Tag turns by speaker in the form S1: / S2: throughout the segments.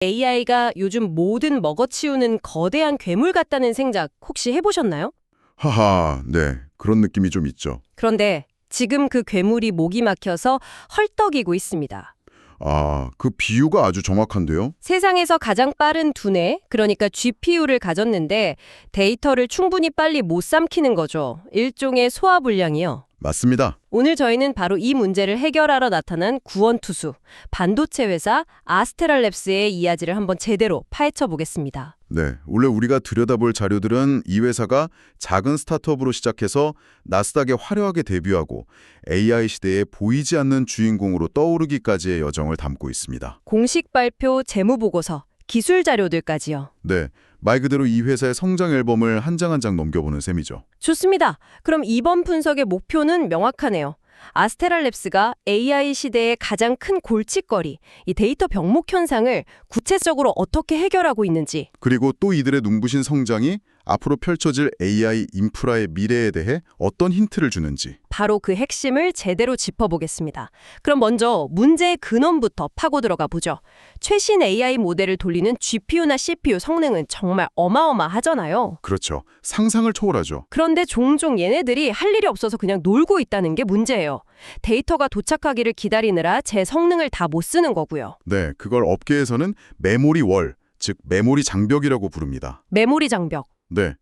S1: AI가 요즘 뭐든 먹어치우는 거대한 괴물 같다는 생각 혹시 해보셨나요?
S2: 하하, 네. 그런 느낌이 좀 있죠.
S1: 그런데 지금 그 괴물이 목이 막혀서 헐떡이고 있습니다.
S2: 아, 그 비유가 아주 정확한데요?
S1: 세상에서 가장 빠른 두뇌, 그러니까 GPU를 가졌는데 데이터를 충분히 빨리 못 삼키는 거죠. 일종의 소화불량이요.
S2: 맞습니다.
S1: 오늘 저희는 바로 이 문제를 해결하러 나타난 구원투수, 반도체 회사 아스테랄랩스의 이야기를 한번 제대로 파헤쳐 보겠습니다.
S2: 네. 원래 우리가 들여다볼 자료들은 이 회사가 작은 스타트업으로 시작해서 나스닥에 화려하게 데뷔하고 AI 시대에 보이지 않는 주인공으로 떠오르기까지의 여정을 담고 있습니다.
S1: 공식 발표, 재무보고서, 기술 자료들까지요.
S2: 네. 말 그대로 이 회사의 성장 앨범을 한 장 한 장 넘겨보는 셈이죠.
S1: 좋습니다. 그럼 이번 분석의 목표는 명확하네요. 아스테랄랩스가 AI 시대의 가장 큰 골칫거리, 이 데이터 병목 현상을 구체적으로 어떻게 해결하고 있는지.
S2: 그리고 또 이들의 눈부신 성장이 앞으로 펼쳐질 AI 인프라의 미래에 대해 어떤 힌트를 주는지.
S1: 바로 그 핵심을 제대로 짚어보겠습니다. 그럼 먼저 문제의 근원부터 파고 들어가 보죠. 최신 AI 모델을 돌리는 GPU나 CPU 성능은 정말 어마어마하잖아요.
S2: 그렇죠. 상상을 초월하죠.
S1: 그런데 종종 얘네들이 할 일이 없어서 그냥 놀고 있다는 게 문제예요. 데이터가 도착하기를 기다리느라 제 성능을 다 못 쓰는 거고요.
S2: 네, 그걸 업계에서는 메모리 월, 즉 메모리 장벽이라고 부릅니다.
S1: 메모리 장벽.
S2: 네,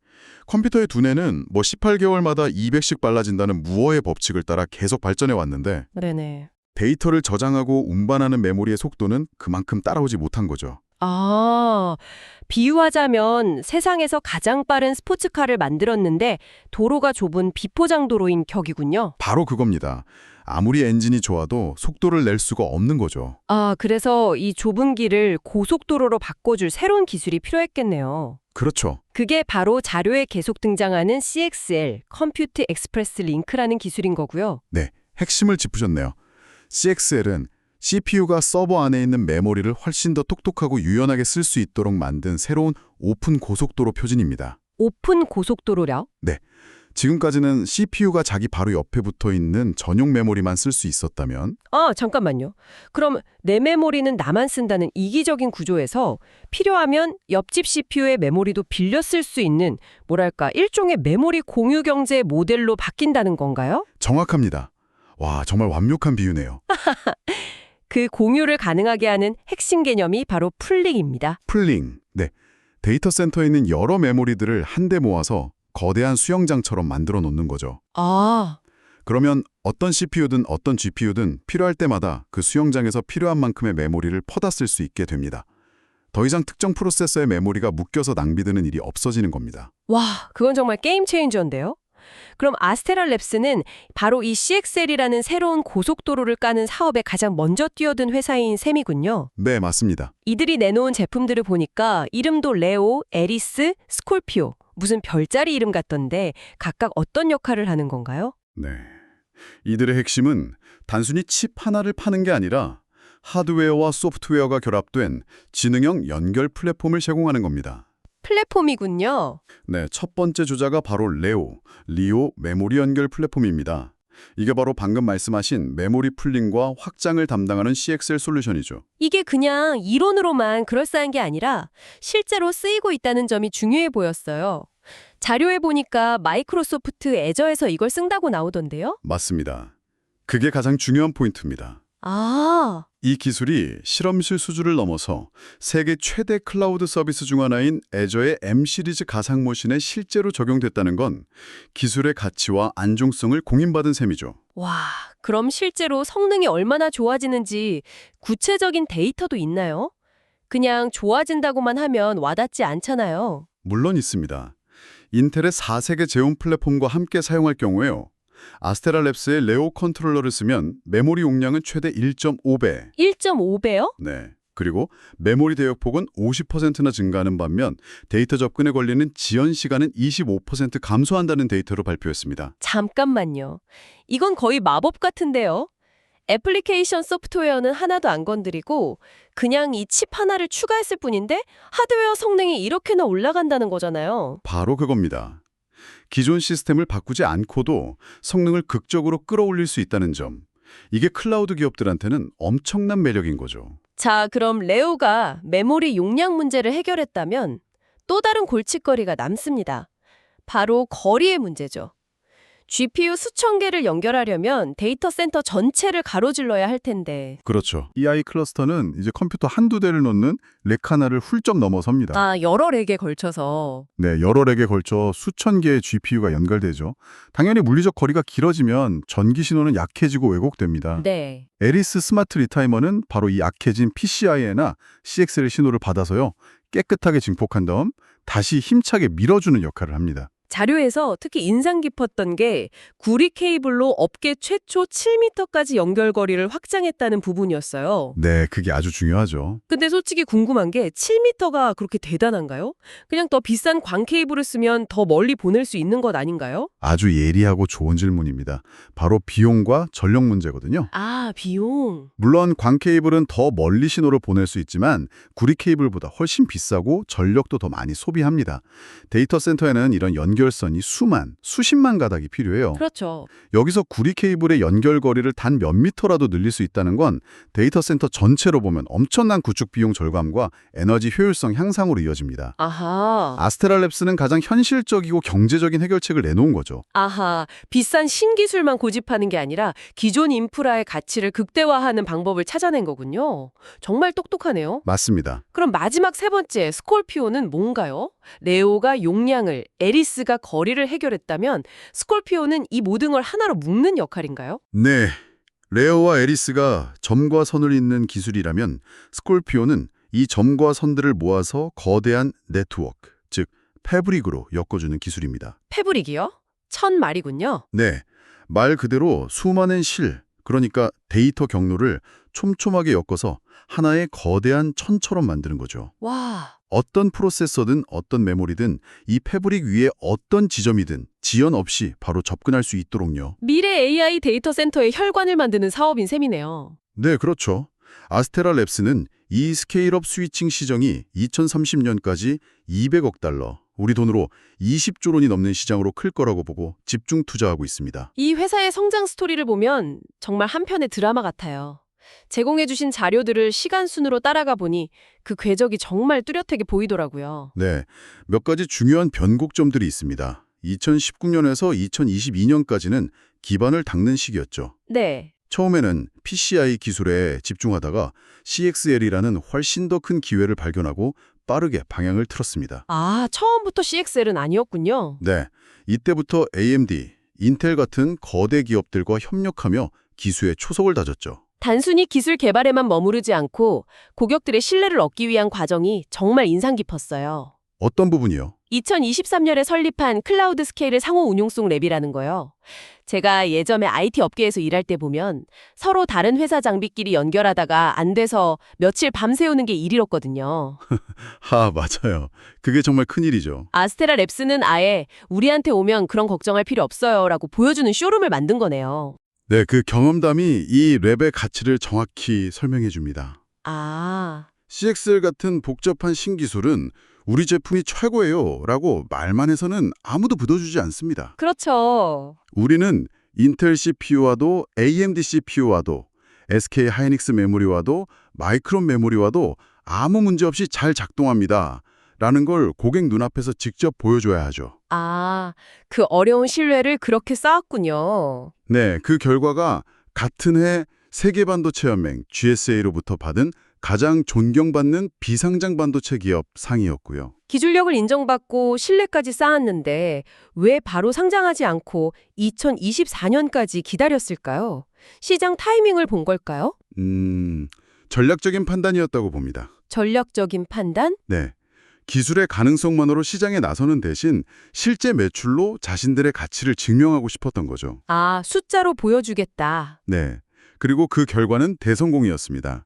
S2: 컴퓨터의 두뇌는 18개월마다 200씩 빨라진다는 무어의 법칙을 따라 계속 발전해 왔는데
S1: 네네.
S2: 데이터를 저장하고 운반하는 메모리의 속도는 그만큼 따라오지 못한 거죠.
S1: 아, 비유하자면 세상에서 가장 빠른 스포츠카를 만들었는데 도로가 좁은 비포장도로인 격이군요.
S2: 바로 그겁니다. 아무리 엔진이 좋아도 속도를 낼 수가 없는 거죠.
S1: 아, 그래서 이 좁은 길을 고속도로로 바꿔줄 새로운 기술이 필요했겠네요.
S2: 그렇죠.
S1: 그게 바로 자료에 계속 등장하는 CXL, 컴퓨트 익스프레스 링크라는 기술인 거고요.
S2: 네, 핵심을 짚으셨네요. CXL은 CPU가 서버 안에 있는 메모리를 훨씬 더 똑똑하고 유연하게 쓸 수 있도록 만든 새로운 오픈 고속도로 표준입니다.
S1: 오픈 고속도로요?
S2: 네, 지금까지는 CPU가 자기 바로 옆에 붙어 있는 전용 메모리만 쓸 수 있었다면
S1: 아, 잠깐만요. 그럼 내 메모리는 나만 쓴다는 이기적인 구조에서 필요하면 옆집 CPU의 메모리도 빌려 쓸 수 있는 뭐랄까 일종의 메모리 공유 경제 모델로 바뀐다는 건가요?
S2: 정확합니다. 와, 정말 완벽한 비유네요.
S1: 그 공유를 가능하게 하는 핵심 개념이 바로 풀링입니다.
S2: 풀링. 네, 데이터 센터에 있는 여러 메모리들을 한데 모아서 거대한 수영장처럼 만들어 놓는 거죠.
S1: 아,
S2: 그러면 어떤 CPU든 어떤 GPU든 필요할 때마다 그 수영장에서 필요한 만큼의 메모리를 퍼다 쓸 수 있게 됩니다. 더 이상 특정 프로세서의 메모리가 묶여서 낭비되는 일이 없어지는 겁니다.
S1: 와, 그건 정말 게임 체인저인데요? 그럼 아스테랄랩스는 바로 이 CXL이라는 새로운 고속도로를 까는 사업에 가장 먼저 뛰어든 회사인 셈이군요.
S2: 네, 맞습니다.
S1: 이들이 내놓은 제품들을 보니까 이름도 레오, 에리스, 스콜피오, 무슨 별자리 이름 같던데 각각 어떤 역할을 하는 건가요?
S2: 네. 이들의 핵심은 단순히 칩 하나를 파는 게 아니라 하드웨어와 소프트웨어가 결합된 지능형 연결 플랫폼을 제공하는 겁니다.
S1: 플랫폼이군요.
S2: 네, 첫 번째 주자가 바로 리오 메모리 연결 플랫폼입니다. 이게 바로 방금 말씀하신 메모리 풀링과 확장을 담당하는 CXL 솔루션이죠.
S1: 이게 그냥 이론으로만 그럴싸한 게 아니라 실제로 쓰이고 있다는 점이 중요해 보였어요. 자료에 보니까 마이크로소프트 애저에서 이걸 쓴다고 나오던데요?
S2: 맞습니다. 그게 가장 중요한 포인트입니다.
S1: 아,
S2: 이 기술이 실험실 수준을 넘어서 세계 최대 클라우드 서비스 중 하나인 애저의 M 시리즈 가상 머신에 실제로 적용됐다는 건 기술의 가치와 안정성을 공인받은 셈이죠.
S1: 와, 그럼 실제로 성능이 얼마나 좋아지는지 구체적인 데이터도 있나요? 그냥 좋아진다고만 하면 와닿지 않잖아요.
S2: 물론 있습니다. 인텔의 4세계 제휴 플랫폼과 함께 사용할 경우에요. 아스테랄랩스의 레오 컨트롤러를 쓰면 메모리 용량은 최대 1.5배.
S1: 1.5배요?
S2: 네. 그리고 메모리 대역폭은 50%나 증가하는 반면 데이터 접근에 걸리는 지연 시간은 25% 감소한다는 데이터로 발표했습니다.
S1: 잠깐만요. 이건 거의 마법 같은데요? 애플리케이션 소프트웨어는 하나도 안 건드리고 그냥 이 칩 하나를 추가했을 뿐인데 하드웨어 성능이 이렇게나 올라간다는 거잖아요.
S2: 바로 그겁니다. 기존 시스템을 바꾸지 않고도 성능을 극적으로 끌어올릴 수 있다는 점. 이게 클라우드 기업들한테는 엄청난 매력인 거죠.
S1: 자, 그럼 레오가 메모리 용량 문제를 해결했다면 또 다른 골칫거리가 남습니다. 바로 거리의 문제죠. GPU 수천 개를 연결하려면 데이터 센터 전체를 가로질러야 할 텐데.
S2: 그렇죠. EI 클러스터는 이제 컴퓨터 한두 대를 놓는 렉 하나를 훌쩍 넘어섭니다.
S1: 아, 여러 렉에 걸쳐서.
S2: 네, 여러 렉에 걸쳐 수천 개의 GPU가 연결되죠. 당연히 물리적 거리가 길어지면 전기 신호는 약해지고 왜곡됩니다.
S1: 네.
S2: 에리스 스마트 리타이머는 바로 이 약해진 PCI에나 CXL 신호를 받아서요. 깨끗하게 증폭한 다음 다시 힘차게 밀어주는 역할을 합니다.
S1: 자료에서 특히 인상 깊었던 게 구리 케이블로 업계 최초 7m까지 연결거리를 확장했다는 부분이었어요.
S2: 네, 그게 아주 중요하죠.
S1: 근데 솔직히 궁금한 게 7m가 그렇게 대단한가요? 그냥 더 비싼 광 케이블을 쓰면 더 멀리 보낼 수 있는 것 아닌가요?
S2: 아주 예리하고 좋은 질문입니다. 바로 비용과 전력 문제거든요.
S1: 아, 비용.
S2: 물론 광 케이블은 더 멀리 신호를 보낼 수 있지만 구리 케이블보다 훨씬 비싸고 전력도 더 많이 소비합니다. 데이터 센터에는 이런 연결선이 수십만 가닥이 필요해요.
S1: 그렇죠.
S2: 여기서 구리 케이블의 연결 거리를 단 몇 미터라도 늘릴 수 있다는 건 데이터 센터 전체로 보면 엄청난 구축 비용 절감과 에너지 효율성 향상으로 이어집니다.
S1: 아하.
S2: 아스테라랩스는 가장 현실적이고 경제적인 해결책을 내놓은 거죠.
S1: 아하. 비싼 신기술만 고집하는 게 아니라 기존 인프라의 가치를 극대화하는 방법을 찾아낸 거군요. 정말 똑똑하네요.
S2: 맞습니다.
S1: 그럼 마지막 세 번째, 스콜피오는 뭔가요? 레오가 용량을, 에리스가 거리를 해결했다면 스콜피오는 이 모든 걸 하나로 묶는 역할인가요?
S2: 네. 레오와 에리스가 점과 선을 잇는 기술이라면 스콜피오는 이 점과 선들을 모아서 거대한 네트워크, 즉 패브릭으로 엮어주는 기술입니다.
S1: 패브릭이요? 천 말이군요.
S2: 네. 말 그대로 수많은 그러니까 데이터 경로를 촘촘하게 엮어서 하나의 거대한 천처럼 만드는 거죠.
S1: 와.
S2: 어떤 프로세서든 어떤 메모리든 이 패브릭 위에 어떤 지점이든 지연 없이 바로 접근할 수 있도록요.
S1: 미래 AI 데이터 센터의 혈관을 만드는 사업인 셈이네요.
S2: 네, 그렇죠. 아스테라 랩스는 이 스케일업 스위칭 시정이 2030년까지 200억 달러, 우리 돈으로 20조 원이 넘는 시장으로 클 거라고 보고 집중 투자하고 있습니다.
S1: 이 회사의 성장 스토리를 보면 정말 한편의 드라마 같아요. 제공해주신 자료들을 시간 순으로 따라가 보니 그 궤적이 정말 뚜렷하게 보이더라고요.
S2: 네, 몇 가지 중요한 변곡점들이 있습니다. 2019년에서 2022년까지는 기반을 닦는 시기였죠.
S1: 네.
S2: 처음에는 PCI 기술에 집중하다가 CXL이라는 훨씬 더 큰 기회를 발견하고 빠르게 방향을 틀었습니다.
S1: 아, 처음부터 CXL은 아니었군요.
S2: 네, 이때부터 AMD, 인텔 같은 거대 기업들과 협력하며 기술의 초석을 다졌죠.
S1: 단순히 기술 개발에만 머무르지 않고 고객들의 신뢰를 얻기 위한 과정이 정말 인상 깊었어요.
S2: 어떤 부분이요?
S1: 2023년에 설립한 클라우드 스케일 상호 운용성 랩이라는 거요. 제가 예전에 IT 업계에서 일할 때 보면 서로 다른 회사 장비끼리 연결하다가 안 돼서 며칠 밤새우는 게 일이었거든요.
S2: 맞아요. 그게 정말 큰일이죠.
S1: 아스테라 랩스는 아예 우리한테 오면 그런 걱정할 필요 없어요 라고 보여주는 쇼룸을 만든 거네요.
S2: 네, 그 경험담이 이 랩의 가치를 정확히 설명해 줍니다.
S1: 아,
S2: CXL 같은 복잡한 신기술은 우리 제품이 최고예요 라고 말만 해서는 아무도 믿어주지 않습니다.
S1: 그렇죠.
S2: 우리는 인텔 CPU와도 AMD CPU와도 SK 하이닉스 메모리와도 마이크론 메모리와도 아무 문제 없이 잘 작동합니다. 라는 걸 고객 눈앞에서 직접 보여줘야 하죠.
S1: 아, 그 어려운 신뢰를 그렇게 쌓았군요.
S2: 네, 그 결과가 같은 해 세계반도체연맹 GSA로부터 받은 가장 존경받는 비상장 반도체 기업 상이었고요.
S1: 기술력을 인정받고 신뢰까지 쌓았는데 왜 바로 상장하지 않고 2024년까지 기다렸을까요? 시장 타이밍을 본 걸까요?
S2: 전략적인 판단이었다고 봅니다.
S1: 전략적인 판단?
S2: 네. 기술의 가능성만으로 시장에 나서는 대신 실제 매출로 자신들의 가치를 증명하고 싶었던 거죠.
S1: 아, 숫자로 보여주겠다.
S2: 네. 그리고 그 결과는 대성공이었습니다.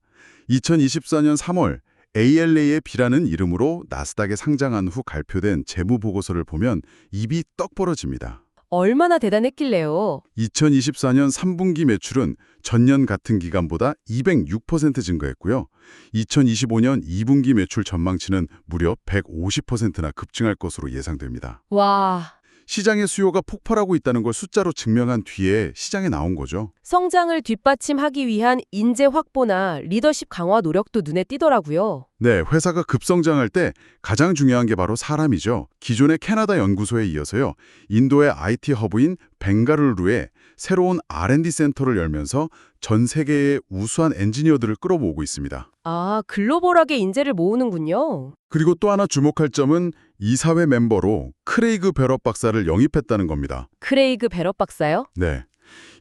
S2: 2024년 3월 ALA의 B라는 이름으로 나스닥에 상장한 후 발표된 재무보고서를 보면 입이 떡 벌어집니다.
S1: 얼마나 대단했길래요.
S2: 2024년 3분기 매출은 전년 같은 기간보다 206% 증가했고요. 2025년 2분기 매출 전망치는 무려 150%나 급증할 것으로 예상됩니다.
S1: 와,
S2: 시장의 수요가 폭발하고 있다는 걸 숫자로 증명한 뒤에 시장에 나온 거죠.
S1: 성장을 뒷받침하기 위한 인재 확보나 리더십 강화 노력도 눈에 띄더라고요.
S2: 네, 회사가 급성장할 때 가장 중요한 게 바로 사람이죠. 기존의 캐나다 연구소에 이어서요. 인도의 IT 허브인 벵가루루에 새로운 R&D 센터를 열면서 전 세계의 우수한 엔지니어들을 끌어모으고 있습니다.
S1: 아, 글로벌하게 인재를 모으는군요.
S2: 그리고 또 하나 주목할 점은 이사회 멤버로 크레이그 베럿 박사를 영입했다는 겁니다.
S1: 크레이그 베럿 박사요?
S2: 네.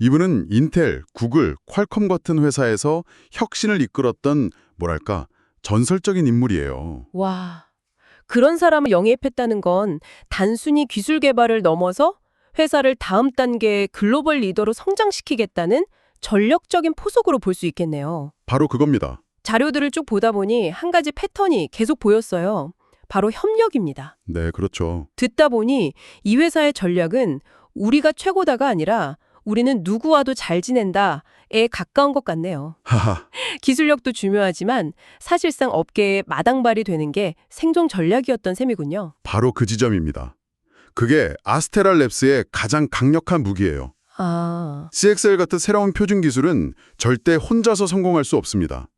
S2: 이분은 인텔, 구글, 퀄컴 같은 회사에서 혁신을 이끌었던 뭐랄까 전설적인 인물이에요.
S1: 와, 그런 사람을 영입했다는 건 단순히 기술 개발을 넘어서 회사를 다음 단계의 글로벌 리더로 성장시키겠다는 전략적인 포석으로 볼 수 있겠네요.
S2: 바로 그겁니다.
S1: 자료들을 쭉 보다 보니 한 가지 패턴이 계속 보였어요. 바로 협력입니다.
S2: 네, 그렇죠.
S1: 듣다 보니 이 회사의 전략은 우리가 최고다가 아니라 우리는 누구와도 잘 지낸다에 가까운 것 같네요.
S2: 하하.
S1: 기술력도 중요하지만 사실상 업계에 마당발이 되는 게 생존 전략이었던 셈이군요.
S2: 바로 그 지점입니다. 그게 아스테랄 랩스의 가장 강력한 무기예요.
S1: 아,
S2: CXL 같은 새로운 표준 기술은 절대 혼자서 성공할 수 없습니다.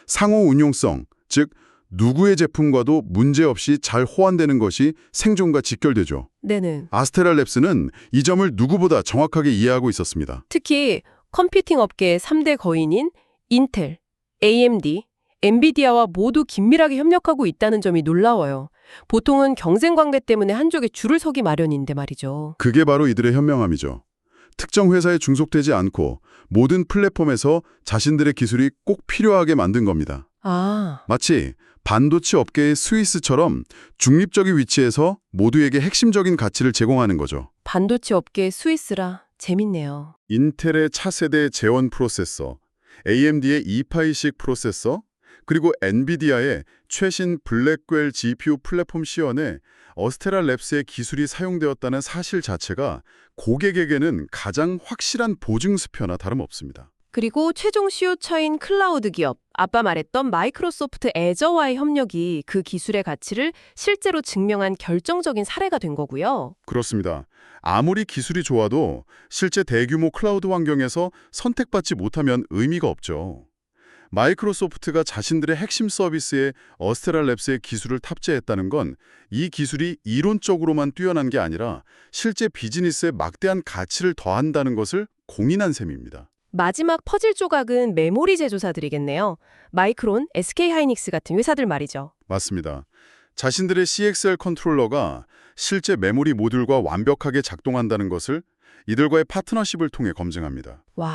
S2: 상호 운용성, 즉 누구의 제품과도 문제없이 잘 호환되는 것이 생존과 직결되죠.
S1: 네네.
S2: 아스테랄 랩스는 이 점을 누구보다 정확하게 이해하고 있었습니다.
S1: 특히 컴퓨팅 업계의 3대 거인인 인텔, AMD, 엔비디아와 모두 긴밀하게 협력하고 있다는 점이 놀라워요. 보통은 경쟁 관계 때문에 한쪽에 줄을 서기 마련인데 말이죠.
S2: 그게 바로 이들의 현명함이죠. 특정 회사에 중속되지 않고 모든 플랫폼에서 자신들의 기술이 꼭 필요하게 만든 겁니다.
S1: 아,
S2: 마치 반도체 업계의 스위스처럼 중립적인 위치에서 모두에게 핵심적인 가치를 제공하는 거죠.
S1: 반도체 업계의 스위스라 재밌네요.
S2: 인텔의 차세대 제원 프로세서, AMD의 이파이식 프로세서, 그리고 엔비디아의 최신 블랙웰 GPU 플랫폼 시연에 어스테라 랩스의 기술이 사용되었다는 사실 자체가 고객에게는 가장 확실한 보증수표나 다름없습니다.
S1: 그리고 최종 수요처인 클라우드 기업, 아까 말했던 마이크로소프트 애저와의 협력이 그 기술의 가치를 실제로 증명한 결정적인 사례가 된 거고요.
S2: 그렇습니다. 아무리 기술이 좋아도 실제 대규모 클라우드 환경에서 선택받지 못하면 의미가 없죠. 마이크로소프트가 자신들의 핵심 서비스에 어스테라 랩스의 기술을 탑재했다는 건 이 기술이 이론적으로만 뛰어난 게 아니라 실제 비즈니스에 막대한 가치를 더한다는 것을 공인한 셈입니다.
S1: 마지막 퍼즐 조각은 메모리 제조사들이겠네요. 마이크론, SK하이닉스 같은 회사들 말이죠.
S2: 맞습니다. 자신들의 CXL 컨트롤러가 실제 메모리 모듈과 완벽하게 작동한다는 것을 이들과의 파트너십을 통해 검증합니다.
S1: 와,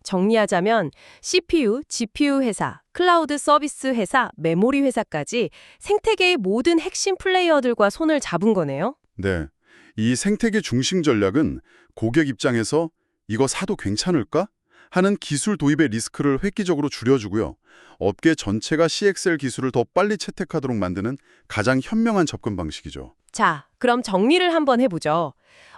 S1: 정리하자면 CPU, GPU 회사, 클라우드 서비스 회사, 메모리 회사까지 생태계의 모든 핵심 플레이어들과 손을 잡은 거네요.
S2: 네, 이 생태계 중심 전략은 고객 입장에서 이거 사도 괜찮을까? 하는 기술 도입의 리스크를 획기적으로 줄여주고요. 업계 전체가 CXL 기술을 더 빨리 채택하도록 만드는 가장 현명한 접근 방식이죠.
S1: 자, 그럼 정리를 한번 해보죠.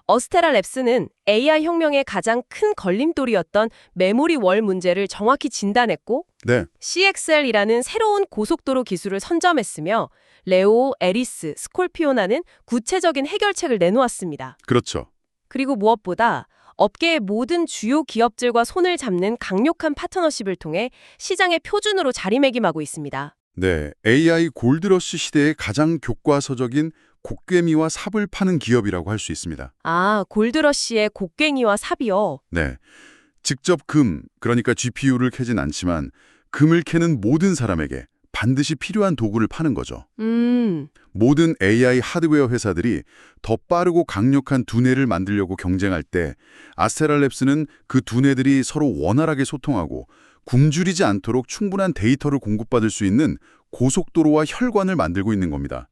S1: 어스테라 랩스는 AI 혁명의 가장 큰 걸림돌이었던 메모리 월 문제를 정확히 진단했고
S2: 네,
S1: CXL이라는 새로운 고속도로 기술을 선점했으며 레오, 에리스, 스콜피오나는 구체적인 해결책을 내놓았습니다.
S2: 그렇죠.
S1: 그리고 무엇보다 업계의 모든 주요 기업들과 손을 잡는 강력한 파트너십을 통해 시장의 표준으로 자리매김하고 있습니다.
S2: 네, AI 골드러시 시대의 가장 교과서적인 곡괭이와 삽을 파는 기업이라고 할 수 있습니다.
S1: 아, 골드러시의 곡괭이와 삽이요.
S2: 네, 직접 그러니까 GPU를 캐진 않지만 금을 캐는 모든 사람에게 반드시 필요한 도구를 파는 거죠. 모든 AI 하드웨어 회사들이 더 빠르고 강력한 두뇌를 만들려고 경쟁할 때 아스테라 랩스는 그 두뇌들이 서로 원활하게 소통하고 굶주리지 않도록 충분한 데이터를 공급받을 수 있는 고속도로와 혈관을 만들고 있는 겁니다.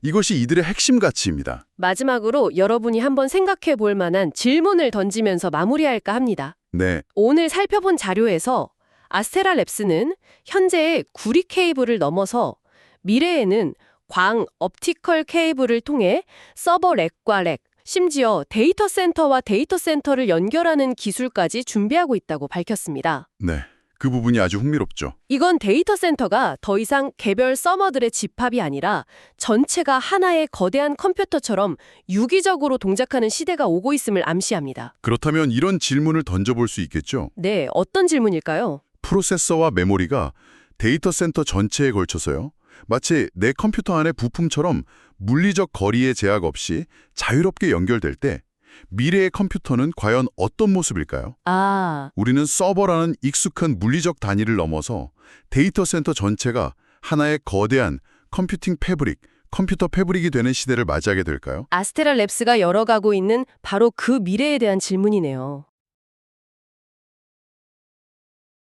S2: 이것이 이들의 핵심 가치입니다.
S1: 마지막으로 여러분이 한번 생각해 볼 만한 질문을 던지면서 마무리할까 합니다.
S2: 네,
S1: 오늘 살펴본 자료에서 아스테라 랩스는 현재의 구리 케이블을 넘어서 미래에는 광, 옵티컬 케이블을 통해 서버 렉과 렉, 심지어 데이터 센터와 데이터 센터를 연결하는 기술까지 준비하고 있다고 밝혔습니다.
S2: 네. 그 부분이 아주 흥미롭죠.
S1: 이건 데이터 센터가 더 이상 개별 서버들의 집합이 아니라 전체가 하나의 거대한 컴퓨터처럼 유기적으로 동작하는 시대가 오고 있음을 암시합니다.
S2: 그렇다면 이런 질문을 던져볼 수 있겠죠.
S1: 네, 어떤 질문일까요?
S2: 프로세서와 메모리가 데이터 센터 전체에 걸쳐서요. 마치 내 컴퓨터 안의 부품처럼 물리적 거리의 제약 없이 자유롭게 연결될 때 미래의 컴퓨터는 과연 어떤 모습일까요?
S1: 아,
S2: 우리는 서버라는 익숙한 물리적 단위를 넘어서 데이터 센터 전체가 하나의 거대한 컴퓨팅 패브릭, 컴퓨터 패브릭이 되는 시대를 맞이하게 될까요?
S1: 아스테라 랩스가 열어가고 있는 바로 그 미래에 대한 질문이네요.